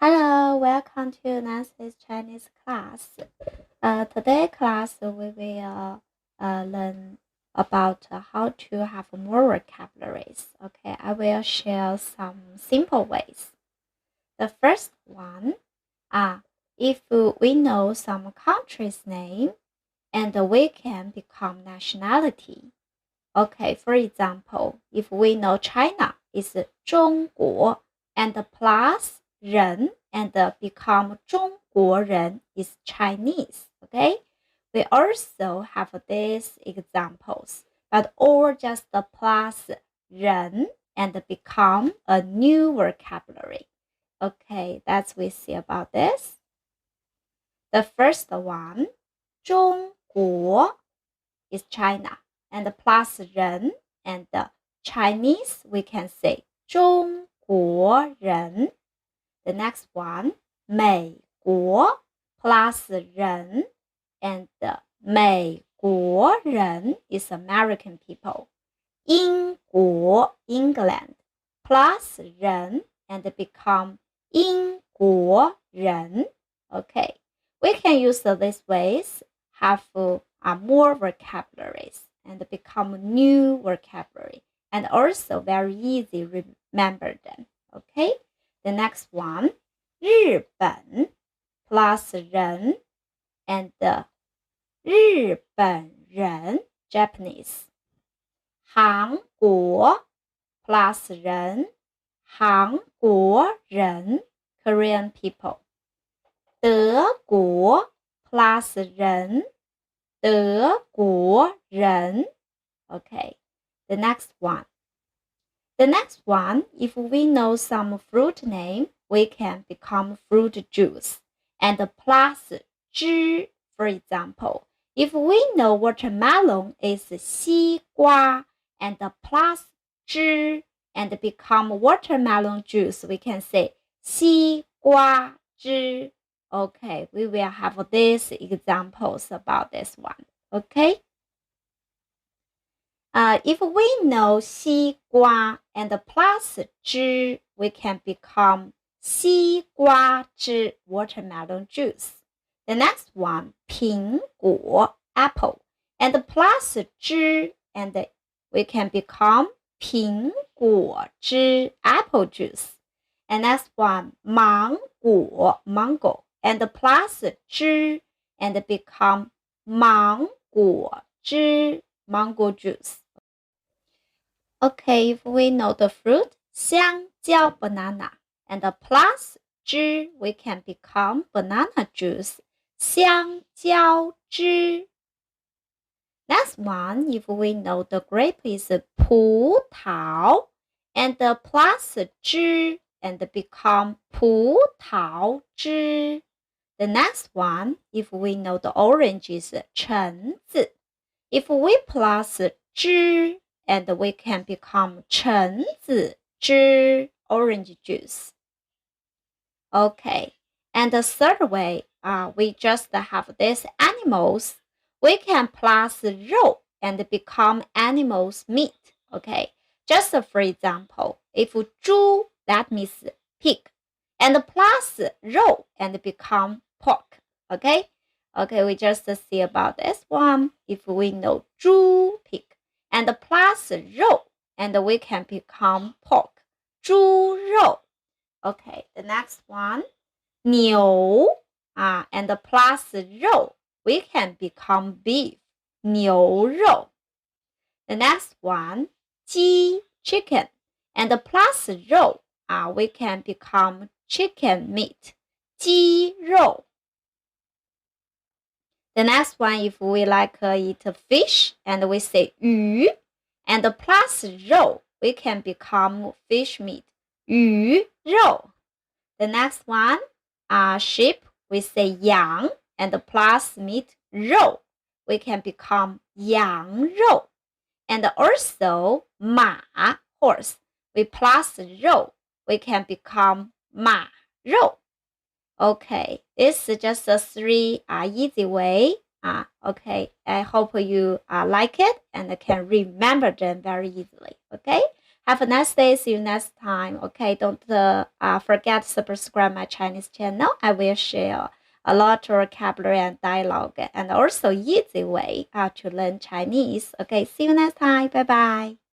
Hello, welcome to Nancy's Chinese class. Today class we will learn about how to have more vocabularies. Okay, I will share some simple ways. The first one, if we know some country's name and we can become nationality. Okay, for example, if we know China is 中国 and plus 人 and become 中国人 is Chinese. Okay, we also have these examples, but all just the plus 人 and become a new vocabulary. Okay, that's we see about this. The first one, 中国 is China, and plus 人 and Chinese we can say 中国人. The next one, 美国 plus 人 and 美国人 is American people. 英国 England plus 人 and become 英国人. Okay, we can use these ways, have more vocabularies and become new vocabulary, and also very easy remember them. Okay, the next one, 日本 plus 人 and 日本人 Japanese. 韩国 plus 人 韩国人 Korean people. 德国 plus 人 德国人. Okay, the next one. The next one, if we know some fruit name, we can become fruit juice. And plus 汁, for example, if we know watermelon is 西瓜 and plus 汁 and become watermelon juice, we can say 西瓜汁. Okay, we will have these examples about this one. Okay? If we know 西瓜 and plus 汁, we can become 西瓜汁 watermelon juice. The next one, 苹果 apple, and plus 汁 and we can become 苹果汁 apple juice. And next one, 芒果 mango, and plus 汁 and become 芒果汁 mango juice. Okay, if we know the fruit, 香蕉 banana, and plus 汁 we can become banana juice, 香蕉汁. Next one, if we know the grape is 葡萄, and plus 汁 and become 葡萄汁. The next one, if we know the orange is 橙子, if we plus 汁 and we can become 橙子汁 orange juice. Okay, and the third way, we just have these animals. We can plus 肉 and become animals meat. Okay, just for example, if 猪, that means pig, and plus 肉 and become pork. Okay, we just see about this one. If we know 猪 pig and plus 肉 and we can become pork, 猪肉. Okay, the next one, 牛 and plus 肉 we can become beef, 牛肉. The next one, 鸡 chicken, and plus 肉 we can become chicken meat, 鸡肉. The next one, if we like eat fish and we say 鱼 and plus 肉 we can become fish meat, 鱼肉. The next one, sheep, we say 羊 and plus meat 肉 we can become 羊肉. And also 马 horse, we plus 肉 we can become 马肉. Okay, this is just a 3 easy way. Okay, I hope you like it and can remember them very easily. Okay, Have a nice day. See you next time. Okay, don't forget to subscribe my Chinese channel. I will share a lot of vocabulary and dialogue and also easy way to learn Chinese. Okay, see you next time. Bye bye.